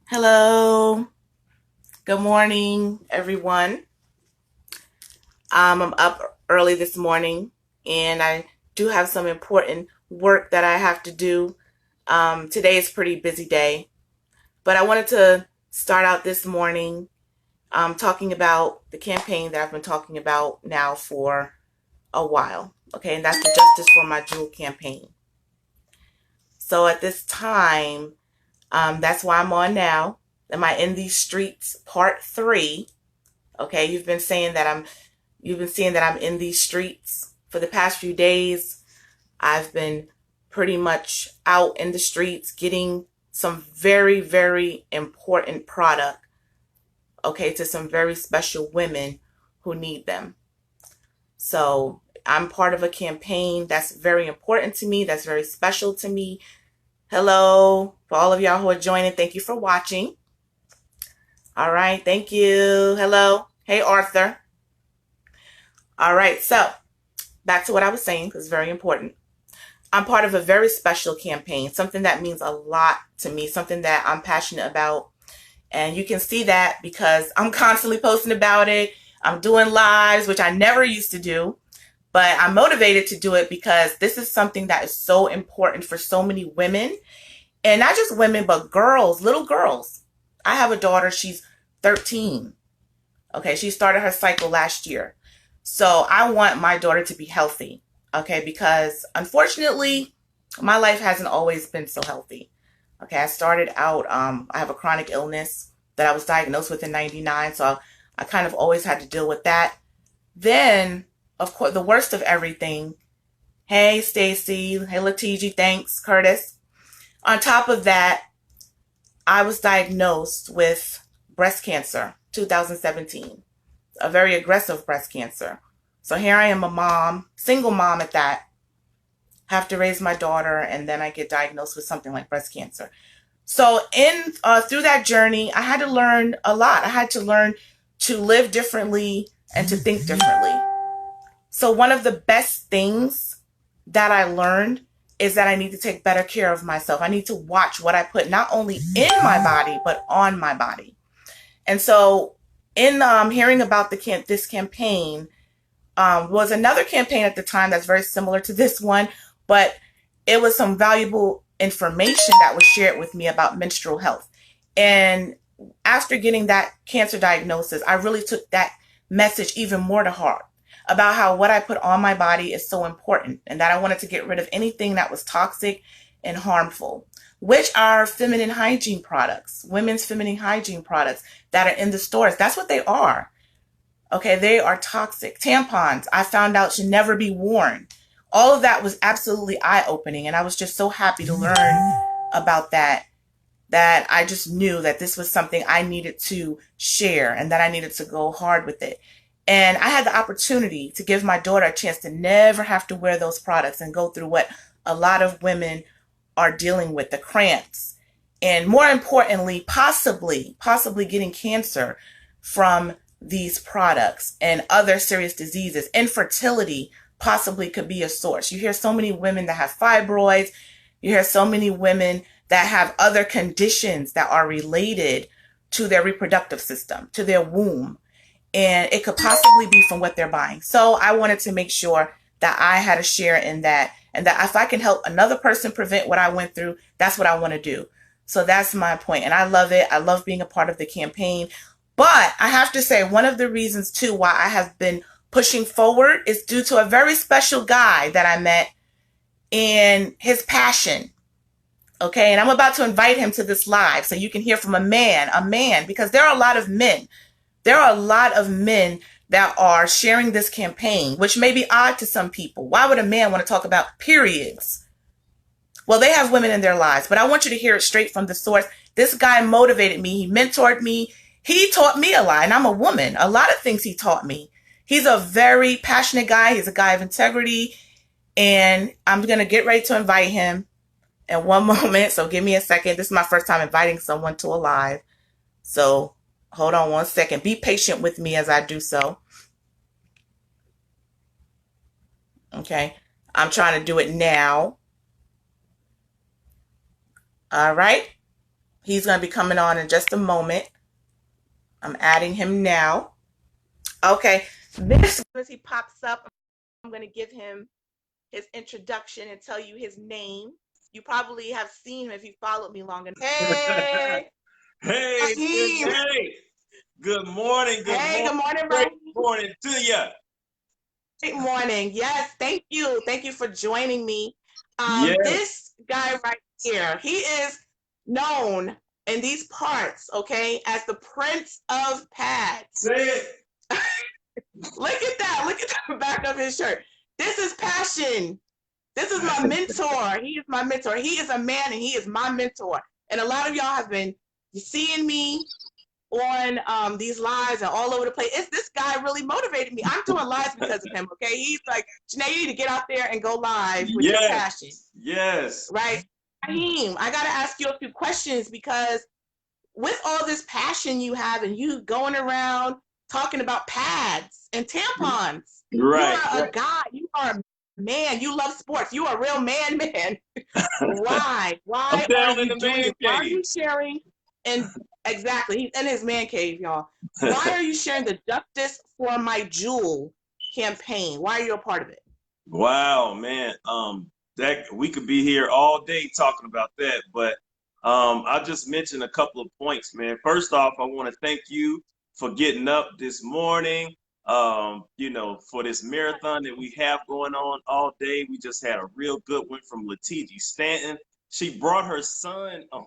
Hello. Good morning, everyone. I'm up early this morning and I do have some important work that I have to do. Today is a pretty busy day, but I wanted to start out this morning talking about the campaign that I've been talking about now for a while. Okay, and that's the Justice for My Jewel campaign. So at this time, that's why I'm on now. Am I in these streets? Part 3. Okay, you've been seeing that I'm in these streets for the past few days. I've been pretty much out in the streets getting some very, very important product, okay, to some very special women who need them. So I'm part of a campaign that's very important to me, that's very special to me. Hello, for all of y'all who are joining, thank you for watching. All right, thank you. Hello. Hey, Arthur. All right, so back to what I was saying, because it's very important. I'm part of a very special campaign, something that means a lot to me, something that I'm passionate about. And you can see that because I'm constantly posting about it. I'm doing lives, which I never used to do, but I'm motivated to do it because this is something that is so important for so many women. And not just women, but girls, little girls. I have a daughter, she's 13. Okay, she started her cycle last year. So I want my daughter to be healthy. Okay, because unfortunately, my life hasn't always been so healthy. Okay, I started out, I have a chronic illness that I was diagnosed with in 99. So I kind of always had to deal with that. Then, of course, the worst of everything. Hey, Stacy. Hey, Latiji. Thanks, Curtis. On top of that, I was diagnosed with breast cancer, 2017, a very aggressive breast cancer. So here I am, a mom, single mom at that, have to raise my daughter, and then I get diagnosed with something like breast cancer. So in through that journey, I had to learn a lot. I had to learn to live differently and to think differently. So one of the best things that I learned is that I need to take better care of myself. I need to watch what I put not only in my body, but on my body. And so in hearing about this campaign, was another campaign at the time that's very similar to this one, but it was some valuable information that was shared with me about menstrual health. And after getting that cancer diagnosis, I really took that message even more to heart about how what I put on my body is so important and that I wanted to get rid of anything that was toxic and harmful, which are feminine hygiene products, women's feminine hygiene products that are in the stores. That's what they are. Okay, they are toxic. Tampons, I found out, should never be worn. All of that was absolutely eye-opening, and I was just so happy to learn about that, that I just knew that this was something I needed to share and that I needed to go hard with it. And I had the opportunity to give my daughter a chance to never have to wear those products and go through what a lot of women are dealing with, the cramps, and more importantly, possibly getting cancer from these products and other serious diseases. Infertility possibly could be a source. You hear so many women that have fibroids. You hear so many women that have other conditions that are related to their reproductive system, to their womb. And it could possibly be from what they're buying. So I wanted to make sure that I had a share in that, and that if I can help another person prevent what I went through, that's what I want to do. So that's my point. And I love it. I love being a part of the campaign. But I have to say, one of the reasons too why I have been pushing forward is due to a very special guy that I met and his passion. Okay, and I'm about to invite him to this live so you can hear from a man, because there are a lot of men. There are a lot of men that are sharing this campaign, which may be odd to some people. Why would a man want to talk about periods? Well, they have women in their lives, but I want you to hear it straight from the source. This guy motivated me. He mentored me. He taught me a lot, and I'm a woman. A lot of things he taught me. He's a very passionate guy. He's a guy of integrity, and I'm going to get ready to invite him in one moment. So give me a second. This is my first time inviting someone to a live. So hold on one second. Be patient with me as I do so. Okay. I'm trying to do it now. All right. He's going to be coming on in just a moment. I'm adding him now. Okay, this as he pops up, I'm going to give him his introduction and tell you his name. You probably have seen him if you followed me long enough. Hey, Hey, Raheem. hey, good morning, good Hey, morning, good morning, great Raheem. morning to you. Great morning. Yes, thank you. Thank you for joining me. Yes, This guy right here, he is known in these parts, okay, as the Prince of Pads. say it. Look at that. Look at the back of his shirt. This is passion. This is my mentor. He is my mentor. He is a man and he is my mentor. And a lot of y'all have been seeing me on these lives and all over the place. It's this guy really motivated me. I'm doing lives because of him. Okay, he's like, Janae, you need to get out there and go live with your Yes, passion, yes, right? Raheem, I gotta ask you a few questions because with all this passion you have and you going around talking about pads and tampons, you right, are a right. guy. You are a man. You love sports. You are a real man, man. Why? I'm Why are down in you the doing man this? Why are cave. you sharing? And exactly, he's in his man cave, y'all. Why are you sharing the Justice for My Jewel campaign? Why are you a part of it? Wow, man. That we could be here all day talking about that, but I'll just mention a couple of points, man. First off, I want to thank you for getting up this morning. For this marathon that we have going on all day. We just had a real good one from Latiji Stanton. She brought her son on.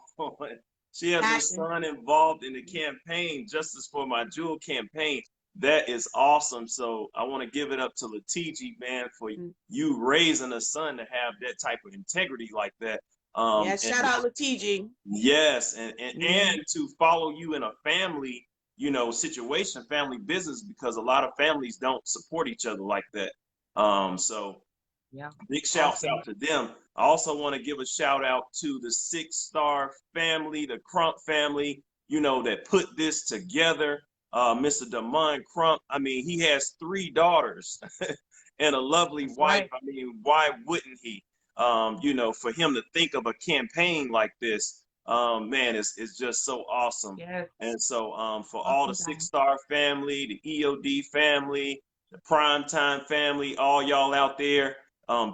She has her Passion. son involved in the campaign, Justice for My Jewel campaign. That is awesome. So I want to give it up to Latiji, man, for you raising a son to have that type of integrity like that. Yeah, And shout out Latiji. yes, and, and Mm-hmm. and to follow you in a family, situation, family business, because a lot of families don't support each other like that. So Yeah, big shouts awesome. out to them. I also want to give a shout out to the Six Star family, the Crump family, that put this together. Mr. Damon Crump, I mean, he has three daughters and a lovely That's wife. right. I mean, why wouldn't he? For him to think of a campaign like this, man, it's just so awesome. Yes, And so, for all the awesome Six guy. Star family, the EOD family, the Primetime family, all y'all out there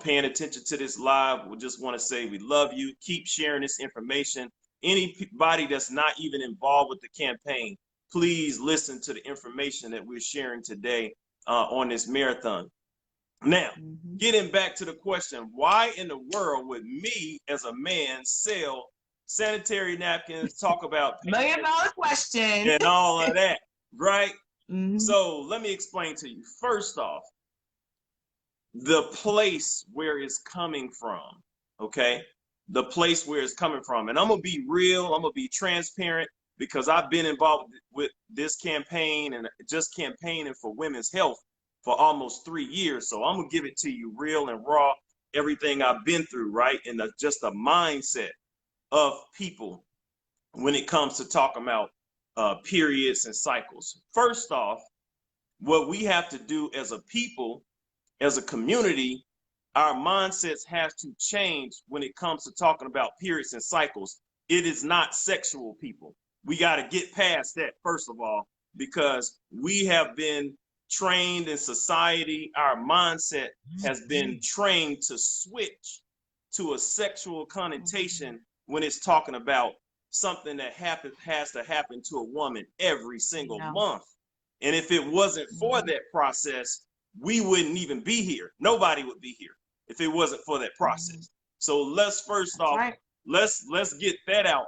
paying attention to this live, we just want to say we love you. Keep sharing this information. Anybody that's not even involved with the campaign, please listen to the information that we're sharing today on this marathon. Now, Mm-hmm. getting back to the question, why in the world would me as a man sell sanitary napkins, talk about $1 million question. and all of that, right? Mm-hmm. So let me explain to you. First off, the place where it's coming from, okay? The place where it's coming from. And I'm going to be real, I'm going to be transparent because I've been involved with this campaign and just campaigning for women's health for almost 3 years. So I'm going to give it to you real and raw, everything I've been through, right? And just the mindset of people when it comes to talking about periods and cycles. First off, what we have to do as a people, as a community, our mindsets have to change when it comes to talking about periods and cycles. It is not sexual, people. We got to get past that, first of all, because we have been trained in society. Our mindset has been trained to switch to a sexual connotation when it's talking about something that has to happen to a woman every single Yeah. month. And if it wasn't for that process, we wouldn't even be here. Nobody would be here if it wasn't for that process. So let's first That's off, right. let's get that out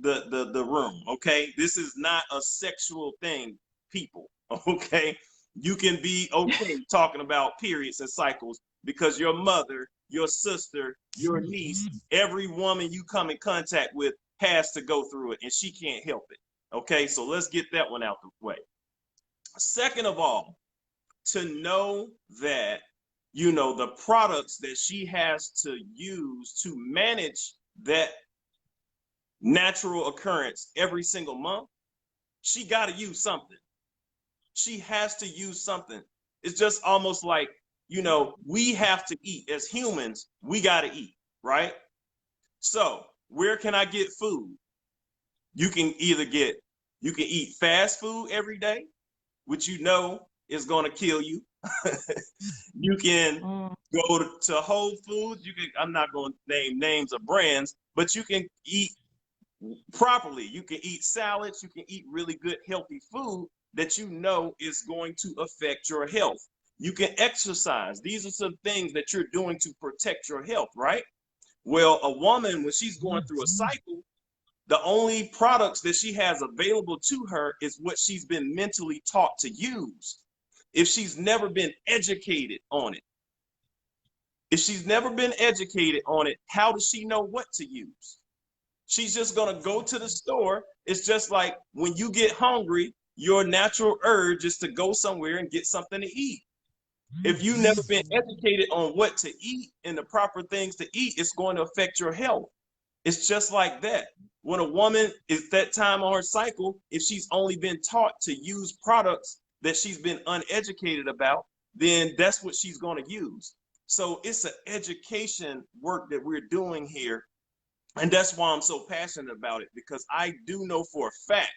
the room. Okay, this is not a sexual thing, people. Okay, you can be okay talking about periods and cycles because your mother, your sister, your niece, every woman you come in contact with has to go through it and she can't help it. Okay, so let's get that one out the way. Second of all, to know that the products that she has to use to manage that natural occurrence every single month, she got to use something. She has to use something. It's just almost like, we have to eat. As humans, we got to eat, right? So where can I get food? You can either you can eat fast food every day, which you know is going to kill you. You can Mm. go to Whole Foods. You can, I'm not going to name names of brands, but you can eat properly. You can eat salads. You can eat really good, healthy food that you know is going to affect your health. You can exercise. These are some things that you're doing to protect your health, right? Well, a woman, when she's going through a cycle, the only products that she has available to her is what she's been mentally taught to use. If she's never been educated on it, if she's never been educated on it, how does she know what to use? She's just going to go to the store. It's just like when you get hungry, your natural urge is to go somewhere and get something to eat. If you've never been educated on what to eat and the proper things to eat, it's going to affect your health. It's just like that. When a woman is that time on her cycle, if she's only been taught to use products that she's been uneducated about, then that's what she's going to use. So it's an education work that we're doing here. And that's why I'm so passionate about it, because I do know for a fact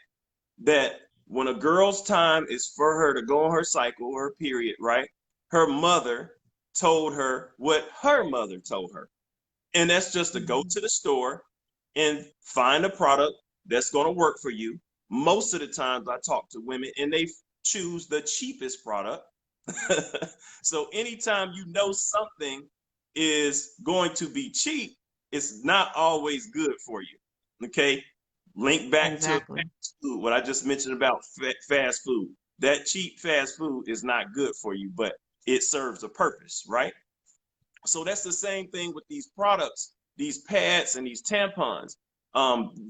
that when a girl's time is for her to go on her cycle or her period, right? Her mother told her what her mother told her. And that's just to go to the store and find a product that's going to work for you. Most of the times I talk to women and they choose the cheapest product. So anytime you know something is going to be cheap, it's not always good for you. Okay. Link back to Exactly. fast food, what I just mentioned about fast food. That cheap fast food is not good for you, but it serves a purpose, right? So that's the same thing with these products, these pads and these tampons.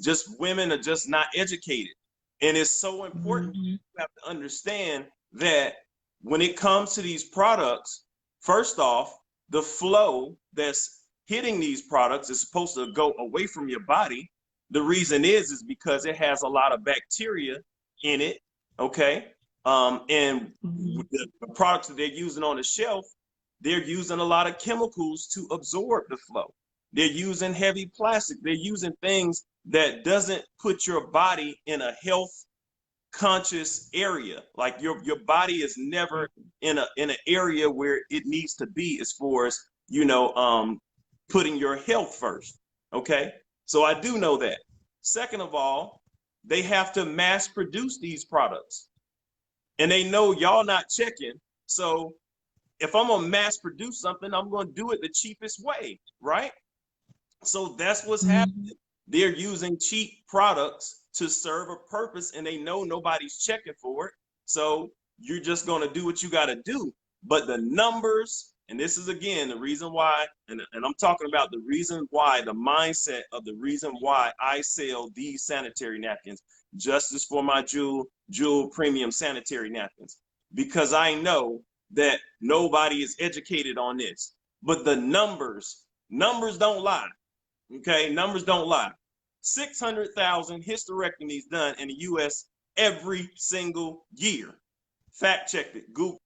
Just women are just not educated. And it's so important Mm-hmm. you have to understand that when it comes to these products, first off, the flow that's hitting these products is supposed to go away from your body. The reason is because it has a lot of bacteria in it, okay? And Mm-hmm. the products that they're using on the shelf, they're using a lot of chemicals to absorb the flow. They're using heavy plastic. They're using things that doesn't put your body in a health conscious area. Like your body is never in an area where it needs to be as far as, putting your health first. Okay. So I do know that. Second of all, they have to mass produce these products and they know y'all not checking. So if I'm gonna mass produce something, I'm gonna do it the cheapest way, right? So that's what's Mm-hmm. happening. They're using cheap products to serve a purpose, and they know nobody's checking for it. So you're just gonna do what you gotta do. But the numbers, and this is again the reason why, and I'm talking about the reason why, the mindset of the reason why I sell these sanitary napkins, justice for my jewel premium sanitary napkins, because I know that nobody is educated on this. But the numbers don't lie. Okay, numbers don't lie. 600,000 hysterectomies done in the US every single year. Fact checked it. Google.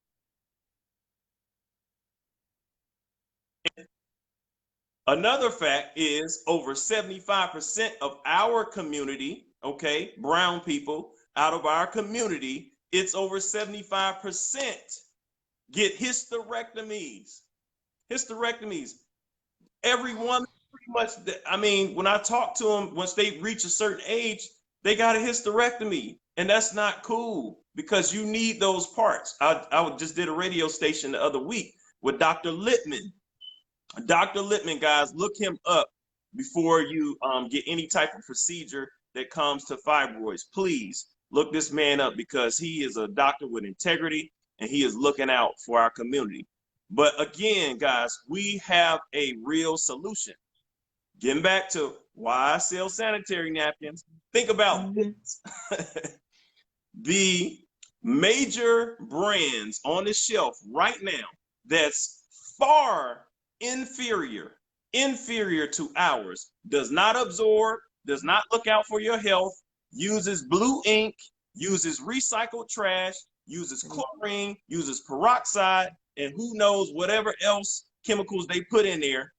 Another fact is over 75% of our community, okay, brown people out of our community, it's over 75% get hysterectomies. Hysterectomies. Every woman pretty much, I mean, when I talk to them, once they reach a certain age, they got a hysterectomy. And that's not cool because you need those parts. I just did a radio station the other week with Dr. Littman. Dr. Littman, guys, look him up before you get any type of procedure that comes to fibroids. Please look this man up because he is a doctor with integrity and he is looking out for our community. But again, guys, we have a real solution. Getting back to why I sell sanitary napkins, think about Mm-hmm. this. The major brands on the shelf right now that's far inferior to ours, does not absorb, does not look out for your health, uses blue ink, uses recycled trash, uses chlorine, uses peroxide, and who knows whatever else chemicals they put in there.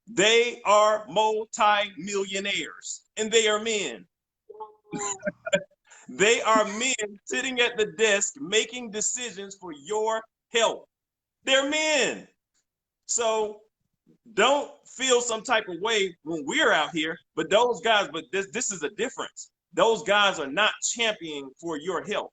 They are multi-millionaires and they are men. They are men sitting at the desk making decisions for your health. They're men. So don't feel some type of way when we're out here. But those guys, but this is a difference. Those guys are not championing for your health.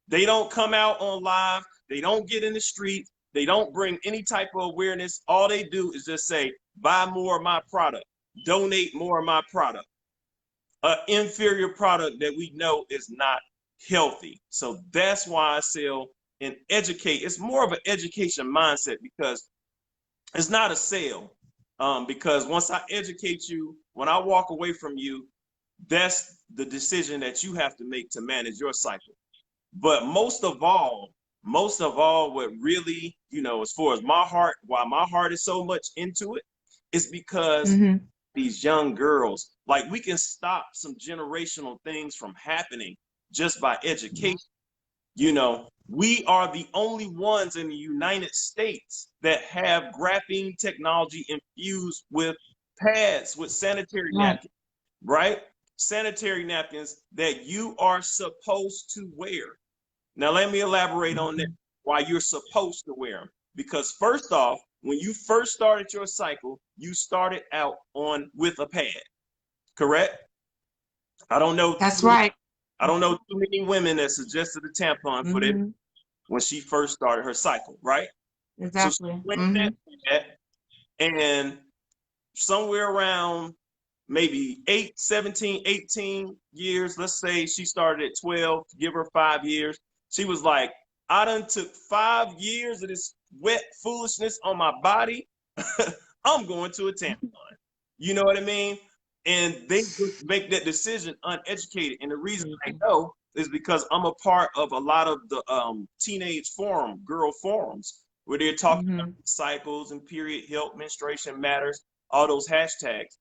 They don't come out on live. They don't get in the streets. They don't bring any type of awareness. All they do is just say, buy more of my product, donate more of my product. An inferior product that we know is not healthy. So that's why I sell and educate. It's more of an education mindset because it's not a sale. Because once I educate you, when I walk away from you, that's the decision that you have to make to manage your cycle. But most of all, what really, as far as my heart, why my heart is so much into it, is because Mm-hmm. these young girls, like we can stop some generational things from happening just by education. We are the only ones in the United States that have graphene technology infused with pads, with sanitary Right. napkins, right? Sanitary napkins that you are supposed to wear. Now, let me elaborate on that, Mm-hmm. why you're supposed to wear them. Because first off, when you first started your cycle, you started out on with a pad, correct? I don't know too That's many, right. I don't know too many women that suggested a tampon for their Mm-hmm. when she first started her cycle, right? So she Exactly. went Mm-hmm. that pad, and somewhere around maybe 8, 17, 18 years, let's say she started at 12, give her 5 years. She was like, I done took 5 years of this wet foolishness on my body. I'm going to a tampon. You know what I mean? And they just make that decision uneducated. And the reason I Crazy. know is because I'm a part of a lot of the teenage girl forums, where they're talking about Mm-hmm. cycles and period health, menstruation matters, all those hashtags,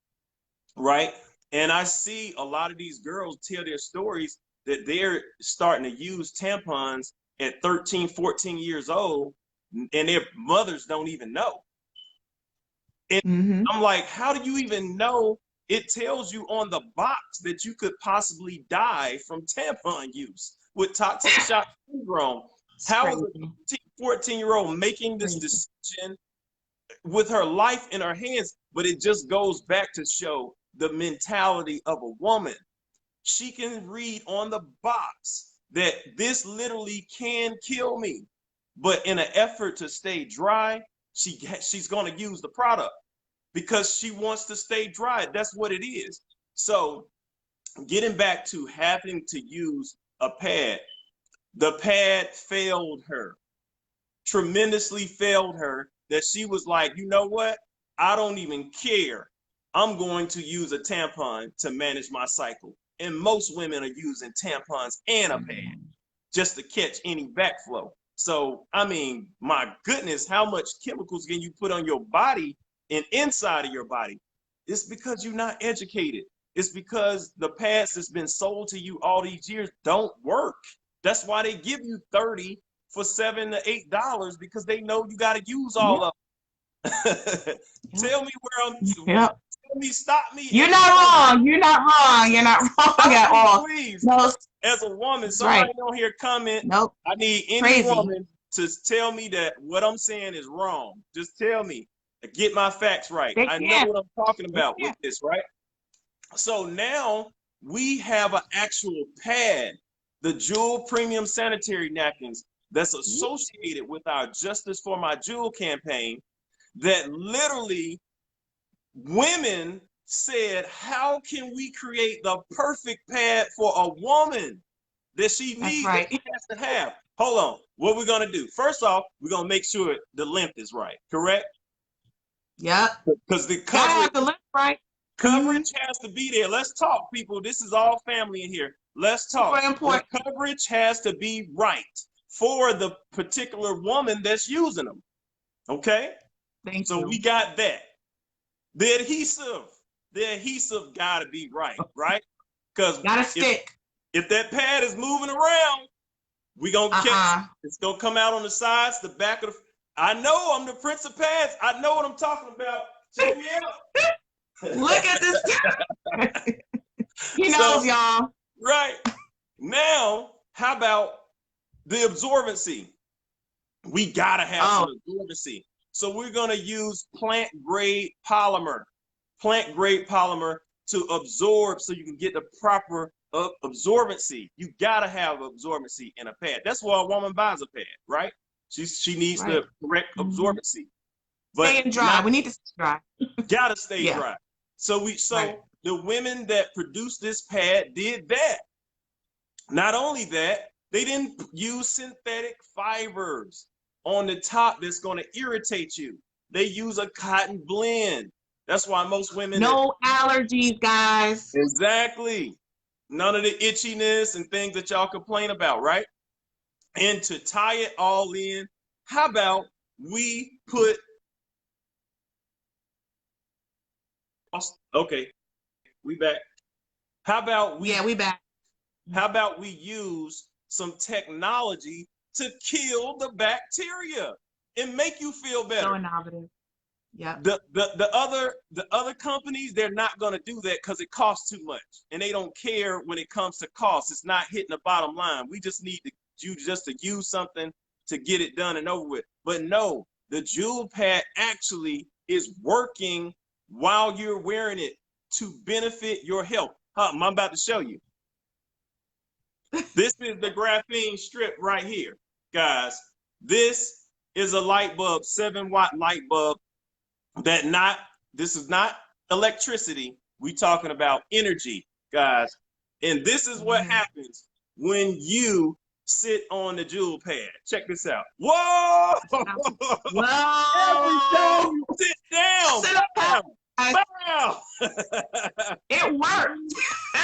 right? And I see a lot of these girls tell their stories that they're starting to use tampons at 13, 14 years old, and their mothers don't even know. And Mm-hmm. I'm like, how do you even know? It tells you on the box that you could possibly die from tampon use with toxic shock syndrome. It's How is crazy. a 14-year-old making this Crazy. decision with her life in her hands? But it just goes back to show the mentality of a woman. She can read on the box that this literally can kill me. But in an effort to stay dry, she's going to use the product because she wants to stay dry. That's what it is. So, getting back to having to use a pad, the pad failed her, tremendously failed her, that she was like, you know what? I don't even care. I'm going to use a tampon to manage my cycle. And most women are using tampons and a pad Mm-hmm. just to catch any backflow. So, I mean, my goodness, how much chemicals can you put on your body and inside of your body? It's because you're not educated. It's because the pads that's been sold to you all these years don't work. That's why they give you 30 for $7 to $8 because they know you got to use Yep. all of them. Yep. Tell me where I'm. Yep. Tell me, stop me, You're and not tell me. wrong. You're not wrong. You're not wrong Stop at me, all. please. No, As a woman, that's somebody right. on here comment. Nope. I need any Crazy. woman to tell me that what I'm saying is wrong. Just tell me. Get my facts right. They I know can't. what I'm talking They about with can't. this, right? So now we have an actual pad, the Jewel Premium Sanitary Napkins, that's associated with our Justice for My Jewel campaign, that literally women said, how can we create the perfect pad for a woman that she That's needs, that right. she has to have? Hold on. What we're going to do? First off, we're going to make sure the length is right, correct? Yep. Because the Gotta coverage have the lip right. Mm-hmm. coverage has to be there. Let's talk, people. This is all family in here. Let's talk. Super The important. coverage has to be right for the particular woman that's using them. Okay? Thank So we you. got that. The adhesive, the adhesive got to be right, right? Because Gotta if stick. if that pad is moving around, we gonna catch. Uh-uh. It's gonna come out on the sides, the back of the. I know I'm the prince of pads. I know what I'm talking about. Check me out. Look at this. He So knows, y'all. Right. Now, how about the absorbency? We gotta have some Oh, absorbency. So we're gonna use plant grade polymer to absorb so you can get the proper absorbency. You gotta have absorbency in a pad. That's why a woman buys a pad, right? She needs right. the correct Mm-hmm. absorbency, but Staying dry. not We need to stay dry. gotta stay Yeah. dry. So Right. the women that produced this pad did that. Not only that, they didn't use synthetic fibers on the top that's going to irritate you. They use a cotton blend. That's why most women that No allergies, guys. exactly none of the itchiness and things that y'all complain about, right? And to tie it all in, how about we put okay, we back. How about Yeah, we we back. how about we use some technology to kill the bacteria and make you feel So better? innovative. Yep. The other companies, they're not going to do that because it costs too much, and they don't care when it comes to cost. It's not hitting the bottom line. We just need to you just to use something to get it done and over with. But no, the jewel pad actually is working while you're wearing it to benefit your health. I'm about to show you. This is the graphene strip right here, guys. This is a light bulb, 7-watt light bulb that not, this is not electricity. We talking about energy, guys. And this is what Mm-hmm. happens when you sit on the jewel pad. Check this out. Whoa! Every time Whoa! you sit down, Sit up, guys. bam, bam. It worked.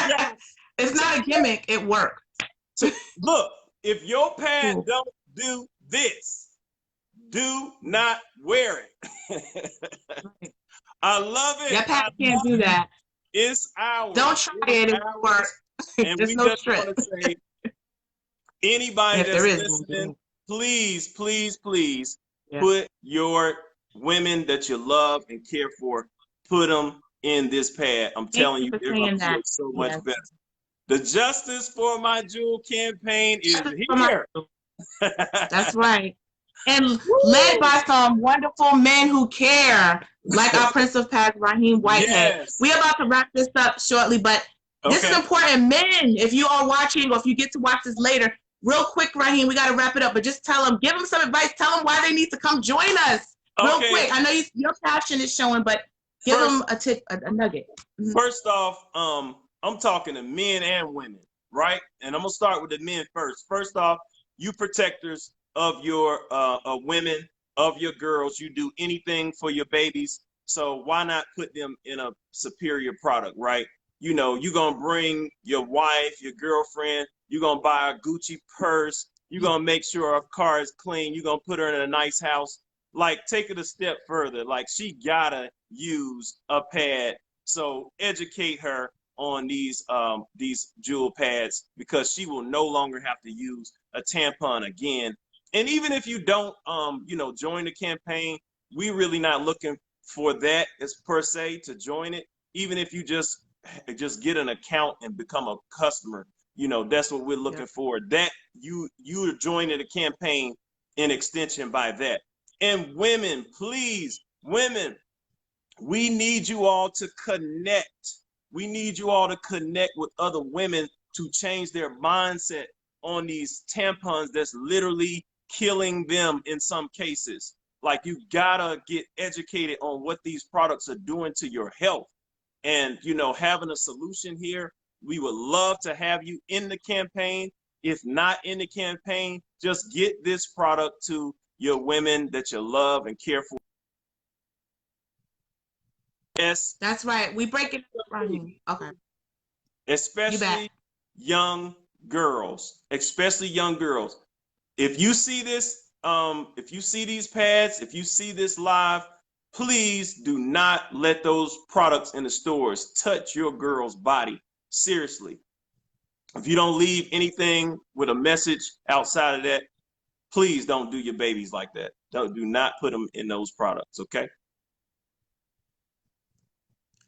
Yeah. It's not a gimmick. It worked. Look, if your pad Cool. don't do this, do not wear it. Right. I love it. Your I pad can't love do it. that. It's Don't ours. try It is it. It won't work. ours. And There's we no just trick. want to say, anybody If there that's is one, listening, please, please, please yeah. put your women that you love and care for, put them in this pad. I'm Thank telling you you, for they're going saying to feel that. so much Yes. better. The Justice for My Jewel campaign is For my- here. That's right. And led Woo! by some wonderful men who care, like our Prince of Pads, Raheem Whitehead. Yes. We're about to wrap this up shortly, but this is Okay. important. Men, if you are watching or if you get to watch this later, real quick, Raheem, we got to wrap it up, but just tell them, give them some advice. Tell them why they need to come join us real Okay. quick. I know your passion is showing, but give them a tip, a nugget. Mhm. First off, I'm talking to men and women, right? And I'm gonna start with the men first. First off, you protectors of your women, of your girls, you do anything for your babies. So why not put them in a superior product, right? You know, you're gonna bring your wife, your girlfriend, you're gonna buy a Gucci purse, you're gonna make sure her car is clean, you're gonna put her in a nice house. Like, take it a step further. Like, she gotta use a pad. So educate her on these jewel pads, because she will no longer have to use a tampon again. And even if you don't join the campaign, we really not looking for that as per se to join it. Even if you just get an account and become a customer, that's what we're looking for. That you're joining the campaign in extension by that. And women, please, women, we need you all to connect. We need you all to connect with other women to change their mindset on these tampons that's literally killing them in some cases. Like, you gotta get educated on what these products are doing to your health. And, having a solution here, we would love to have you in the campaign. If not in the campaign, just get this product to your women that you love and care for. Yes, That's right. We break it up, Raheem. Okay. You especially back. young girls, especially young girls. If you see this, if you see these pads, if you see this live, please do not let those products in the stores touch your girl's body. Seriously. If you don't leave anything with a message outside of that, please don't do your babies like that. Do not put them in those products, okay?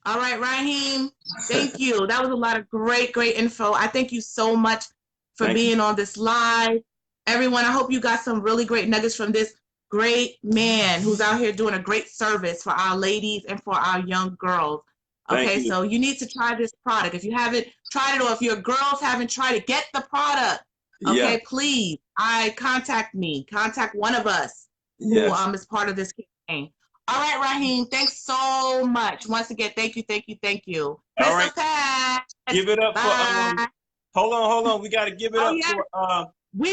All right, Raheem, thank you. That was a lot of great, great info. I thank you so much for Thank you. being on this live. Everyone, I hope you got some really great nuggets from this great man who's out here doing a great service for our ladies and for our young girls. Thank Okay, you. so you need to try this product. If you haven't tried it or if your girls haven't tried it, get the product. Yeah. Okay, please. Contact me. Contact one of us who Yes. is part of this campaign. All right, Raheem, thanks so much. Once again, thank you, thank you, thank you. All Crystal right. Pass, Give it up for bye. hold on. We gotta give it Oh, up yeah, for we,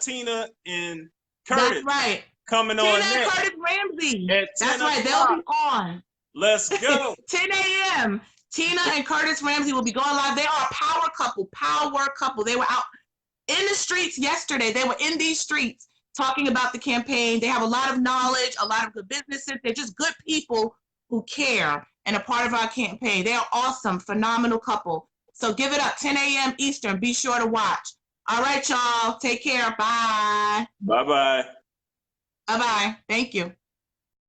Tina and that's Curtis right. coming Tina on and next Curtis Ramsey. at 10 That's right, they'll o'clock. be on. Let's go. 10 a.m. Tina and Curtis Ramsey will be going live. They are a power couple, power couple. They were out in the streets yesterday. They were in these streets talking about the campaign. They have a lot of knowledge, a lot of good businesses. They're just good people who care and a part of our campaign. They are awesome, phenomenal couple. So give it up, 10 a.m. Eastern. Be sure to watch. All right, y'all. Take care. Bye. Bye bye. Bye bye. Thank you.